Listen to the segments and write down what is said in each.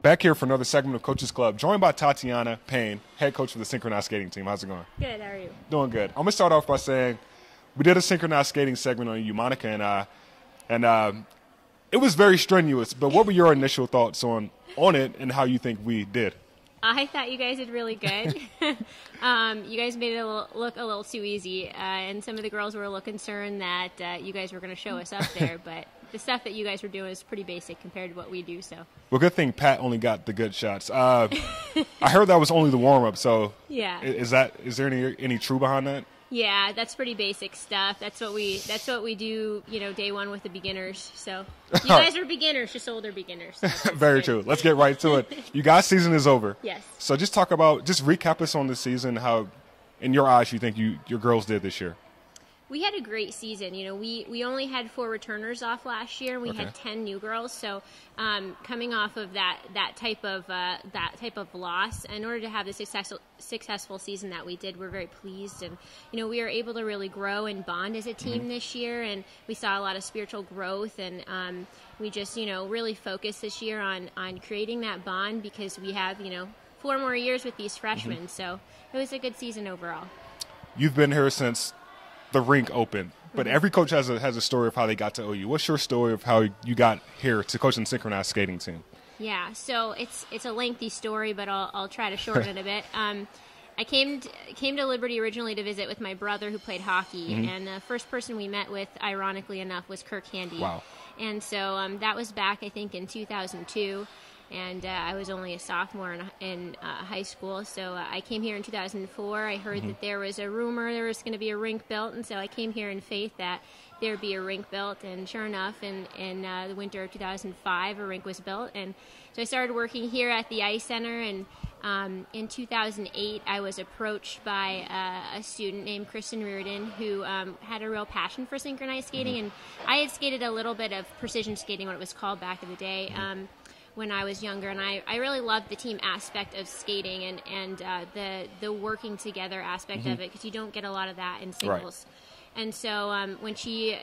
Back here for another segment of Coaches Club, joined by Tatiana Payne, head coach for the Synchronized Skating team. How's it going? Good, how are you? Doing good. I'm going to start off by saying we did a Synchronized Skating segment on you, Monica, and it was very strenuous, but what were your initial thoughts on it and how you think we did? I thought you guys did really good. You guys made it look a little too easy, and some of the girls were a little concerned that you guys were going to show us up there, but the stuff that you guys were doing is pretty basic compared to what we do. So. Well, good thing Pat only got the good shots. I heard that was only the warm-up, so yeah. Is there any true behind that? Yeah, that's pretty basic stuff. That's what we do, day one with the beginners. So you guys are beginners, just older beginners. So very true. Let's get right to it. You guys' season is over. Yes. So just recap us on the season, how, in your eyes, you think your girls did this year. We had a great season. We only had 4 returners off last year. We had 10 new girls. So coming off of that type of loss, in order to have the successful season that we did, we're very pleased. And we were able to really grow and bond as a team this year, and we saw a lot of spiritual growth. And we just really focused this year on creating that bond, because we have 4 more years with these freshmen. So it was a good season overall. You've been here since the rink opened, but every coach has a story of how they got to OU. What's your story of how you got here to coach the Synchronized Skating team? Yeah, so it's a lengthy story, but I'll try to shorten it a bit. I came to Liberty originally to visit with my brother, who played hockey, and the first person we met with, ironically enough, was Kirk Handy. Wow. And so that was back, I think, in 2002. And I was only a sophomore in high school, so I came here in 2004. I heard that there was a rumor there was going to be a rink built, and so I came here in faith that there would be a rink built. And sure enough, in the winter of 2005, a rink was built. And so I started working here at the Ice Center, and in 2008, I was approached by a student named Kristen Reardon, who had a real passion for synchronized skating. And I had skated a little bit of precision skating, what it was called back in the day, when I was younger, and I really loved the team aspect of skating and the working together aspect of it, because you don't get a lot of that in singles. Right. And so when she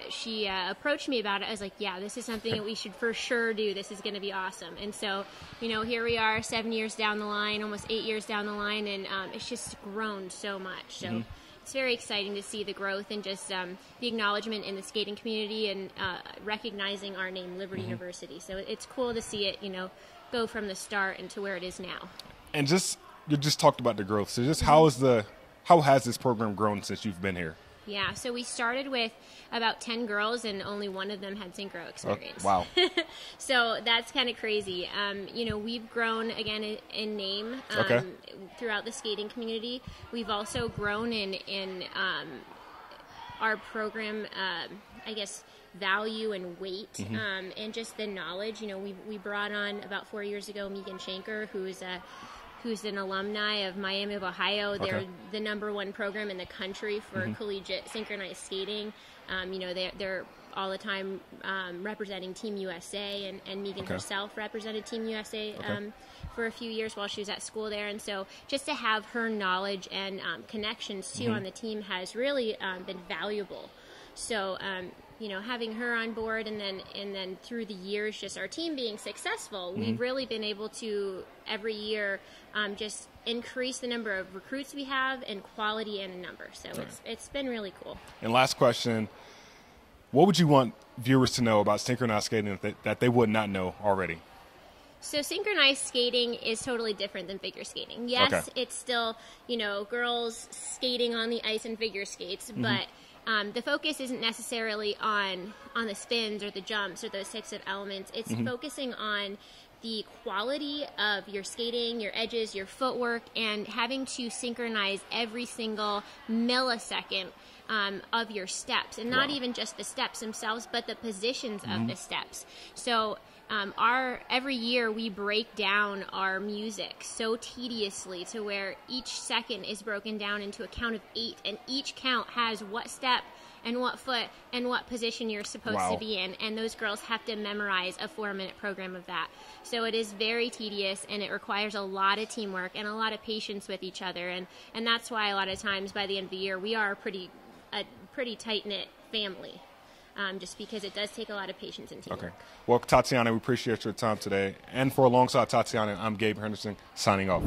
approached me about it, I was like, yeah, this is something that we should for sure do. This is going to be awesome. And so, here we are 7 years down the line, almost 8 years down the line, and it's just grown so much. So it's very exciting to see the growth and just the acknowledgement in the skating community, and recognizing our name, Liberty University. So it's cool to see it, go from the start into where it is now. And you just talked about the growth. So just how has this program grown since you've been here? Yeah, so we started with about 10 girls, and only one of them had synchro experience. Oh, wow. So that's kind of crazy. We've grown, again, in name throughout the skating community. We've also grown in our program, value and weight, and just the knowledge. We brought on, about 4 years ago, Megan Shanker, who's an alumni of Miami of Ohio. They're the #1 program in the country for collegiate synchronized skating. They're all the time representing Team USA, and Megan herself represented Team USA for a few years while she was at school there. And so just to have her knowledge and connections too on the team has really been valuable. So having her on board, and then through the years, just our team being successful, we've really been able to every year just increase the number of recruits we have, and quality and number. So it's been really cool. And last question, what would you want viewers to know about synchronized skating that they would not know already? So synchronized skating is totally different than figure skating. Yes, it's still, girls skating on the ice and figure skates, but the focus isn't necessarily on the spins or the jumps or those types of elements. It's focusing on the quality of your skating, your edges, your footwork, and having to synchronize every single millisecond of your steps, and not even just the steps themselves, but the positions of the steps. So every year we break down our music so tediously to where each second is broken down into a count of 8, and each count has what step and what foot and what position you're supposed to be in, and those girls have to memorize a 4-minute program of that. So it is very tedious, and it requires a lot of teamwork and a lot of patience with each other, and that's why a lot of times by the end of the year we are a pretty tight-knit family. just because it does take a lot of patience and teamwork. Okay. Well, Tatiana, we appreciate your time today. And for alongside Tatiana, I'm Gabe Henderson, signing off.